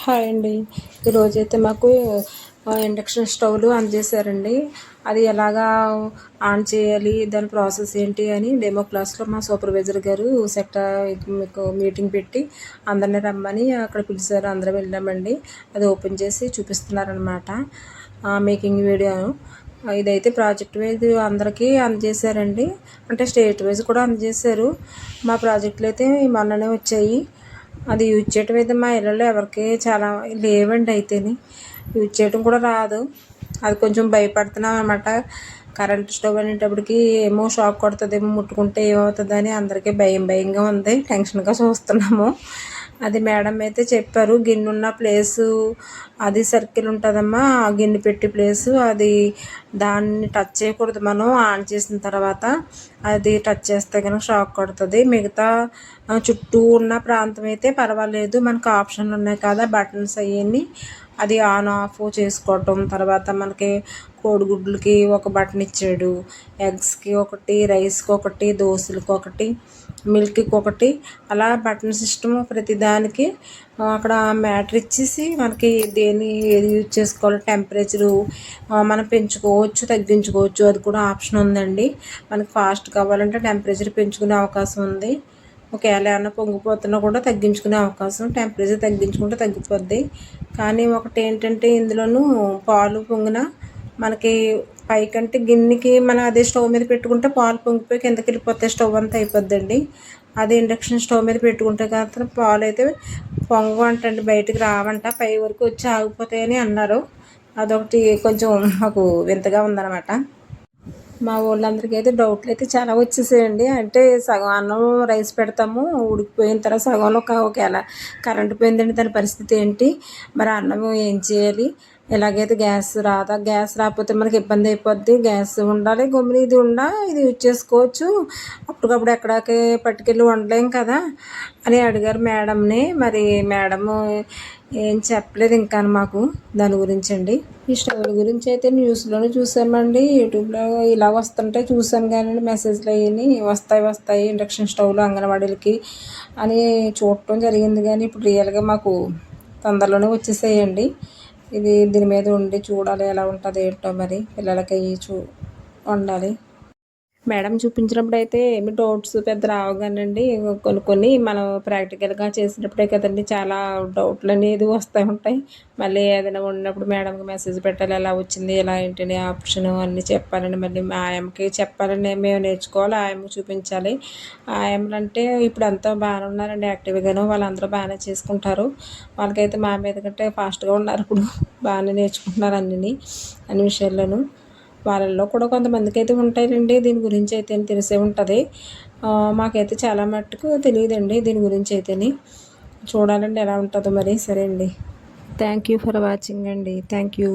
Hi అండి. ఈరోజైతే మాకు ఇండక్షన్ స్టవ్లు అందజేశారండి. అది ఎలాగా ఆన్ చేయాలి, దాని ప్రాసెస్ ఏంటి అని డెమో క్లాస్లో మా సూపర్వైజర్ గారు మీకు మీటింగ్ పెట్టి అందరిని రమ్మని అక్కడ పిలిచారు. అందరం వెళ్ళామండి. అది ఓపెన్ చేసి చూపిస్తున్నారనమాట మేకింగ్ వీడియో. ఇదైతే ప్రాజెక్ట్ వైజ్ అందరికీ అందజేశారండి. అంటే స్టేట్ వైజ్ కూడా అందజేశారు. మా ప్రాజెక్టులు అయితే మొన్ననే వచ్చాయి. అది యూజ్ చేయటం అయితే మా ఇళ్ళలో ఎవరికి చాలా లేవండి. అయితేని యూజ్ చేయటం కూడా రాదు. అది కొంచెం భయపడుతున్నాం అనమాట. కరెంట్ స్టవ్ అనేటప్పటికి ఏమో షాక్ కొడుతుందేమో, ముట్టుకుంటే ఏమవుతుందని అందరికీ భయంగా ఉంది. టెన్షన్గా చూస్తున్నాము. అది మేడం అయితే చెప్పారు, గిన్నె ఉన్న ప్లేసు అది సర్కిల్ ఉంటుందమ్మా, ఆ గిన్నె పెట్టి ప్లేసు అది, దాన్ని టచ్ చేయకూడదు. మనం ఆన్ చేసిన తర్వాత అది టచ్ చేస్తే కనుక షాక్ కొడుతుంది. మిగతా చుట్టూ ఉన్న ప్రాంతం అయితే పర్వాలేదు. మనకు ఆప్షన్లు ఉన్నాయి కదా, బటన్స్ అవన్నీ అది ఆన్ ఆఫ్ చేసుకోవటం. తర్వాత మనకి కోడిగుడ్లకి ఒక బటన్ ఇచ్చాడు, ఎగ్స్కి ఒకటి, రైస్కి ఒకటి, దోశలకి ఒకటి, మిల్క్కి ఒకటి, అలా బటన్ సిస్టమ్ ప్రతిదానికి అక్కడ మ్యాటర్ ఇచ్చేసి మనకి ఏది యూజ్ చేసుకోవాలో టెంపరేచరు మనం పెంచుకోవచ్చు, తగ్గించుకోవచ్చు. అది కూడా ఆప్షన్ ఉందండి. మనకి ఫాస్ట్ కావాలంటే టెంపరేచర్ పెంచుకునే అవకాశం ఉంది. ఒకవేళ ఏమైనా పొంగిపోతున్నా కూడా తగ్గించుకునే అవకాశం, టెంపరేచర్ తగ్గించుకుంటే తగ్గిపోద్ది. కానీ ఒకటి ఏంటంటే ఇందులోనూ పాలు పొంగిన మనకి పైకంటే గిన్నెకి మనం అదే స్టవ్ మీద పెట్టుకుంటే పాలు పొంగిపోయి కిందకి వెళ్ళిపోతాయి, స్టవ్ అంతా అయిపోద్దండి. అదే ఇండక్షన్ స్టవ్ మీద పెట్టుకుంటే కాదు పాలు అయితే పొంగవంటండి, బయటకు రావంట, పై వరకు వచ్చి ఆగిపోతాయని అన్నారు. అదొకటి కొంచెం మాకు వింతగా ఉందన్నమాట. మా వాళ్ళందరికీ అయితే డౌట్లు అయితే చాలా వచ్చేసాయండి. అంటే సగం అన్నం రైస్ పెడతాము, ఉడికిపోయిన తర్వాత సగంలో ఒకవేళ కరెంటు పోయిందండి, దాని పరిస్థితి ఏంటి, మరి అన్నం ఏం చేయాలి, ఎలాగైతే గ్యాస్ రాదా, గ్యాస్ రాకపోతే మనకి ఇబ్బంది అయిపోద్ది, గ్యాస్ ఉండాలి, గమ్మున ఇది యూజ్ చేసుకోవచ్చు, అప్పటికప్పుడు ఎక్కడికి పట్టుకెళ్ళి వండలేం కదా అని అడిగారు మేడంని. మరి మేడము ఏం చెప్పలేదు ఇంకా మాకు దాని గురించి అండి. ఈ స్టవ్ల గురించి అయితే న్యూస్లోనే చూసామండి, యూట్యూబ్లో ఇలా వస్తుంటే చూసాను కానీ మెసేజ్లు అవన్నీ వస్తాయి ఇండక్షన్ స్టవ్లు అంగన్వాడీలకి అని చూడటం జరిగింది. కానీ ఇప్పుడు రియల్గా మాకు తొందరలోనే వచ్చేసాయండి. దీని మీద ఉండి చూడాలి ఎలా ఉంటుంది ఏంటో, మరి పిల్లలకి వండాలి. మేడం చూపించినప్పుడు అయితే ఏమి డౌట్స్ పెద్ద రావుగానండి. కొన్ని మనం ప్రాక్టికల్గా చేసినప్పుడే కదండి చాలా డౌట్లు అనేది వస్తూ ఉంటాయి. మళ్ళీ ఏదైనా ఉన్నప్పుడు మేడంకి మెసేజ్ పెట్టాలి, ఎలా వచ్చింది, ఎలా ఏంటని ఆప్షన్ అన్నీ చెప్పాలండి. మళ్ళీ ఆయమ్మకి చెప్పాలండి, మేము నేర్చుకోవాలి, ఆయమ్మకి చూపించాలి. ఆయమ్మలు అంటే ఇప్పుడు అంతా బాగానే ఉన్నారండి, యాక్టివ్గాను, వాళ్ళందరూ బాగానే చేసుకుంటారు. వాళ్ళకైతే మా మీద కంటే ఫాస్ట్గా ఉన్నారు, ఇప్పుడు బాగానే నేర్చుకుంటున్నారు అన్ని విషయాల్లోనూ. వాళ్ళల్లో కూడా కొంతమందికి అయితే ఉంటాయండి దీని గురించి అయితే తెలిసే ఉంటుంది. మాకైతే చాలా మట్టుకు తెలియదండి దీని గురించి అయితేని. చూడాలండి ఎలా ఉంటుందో మరి. సరే అండి, థ్యాంక్ యూ ఫర్ వాచింగ్ అండి. Thank you.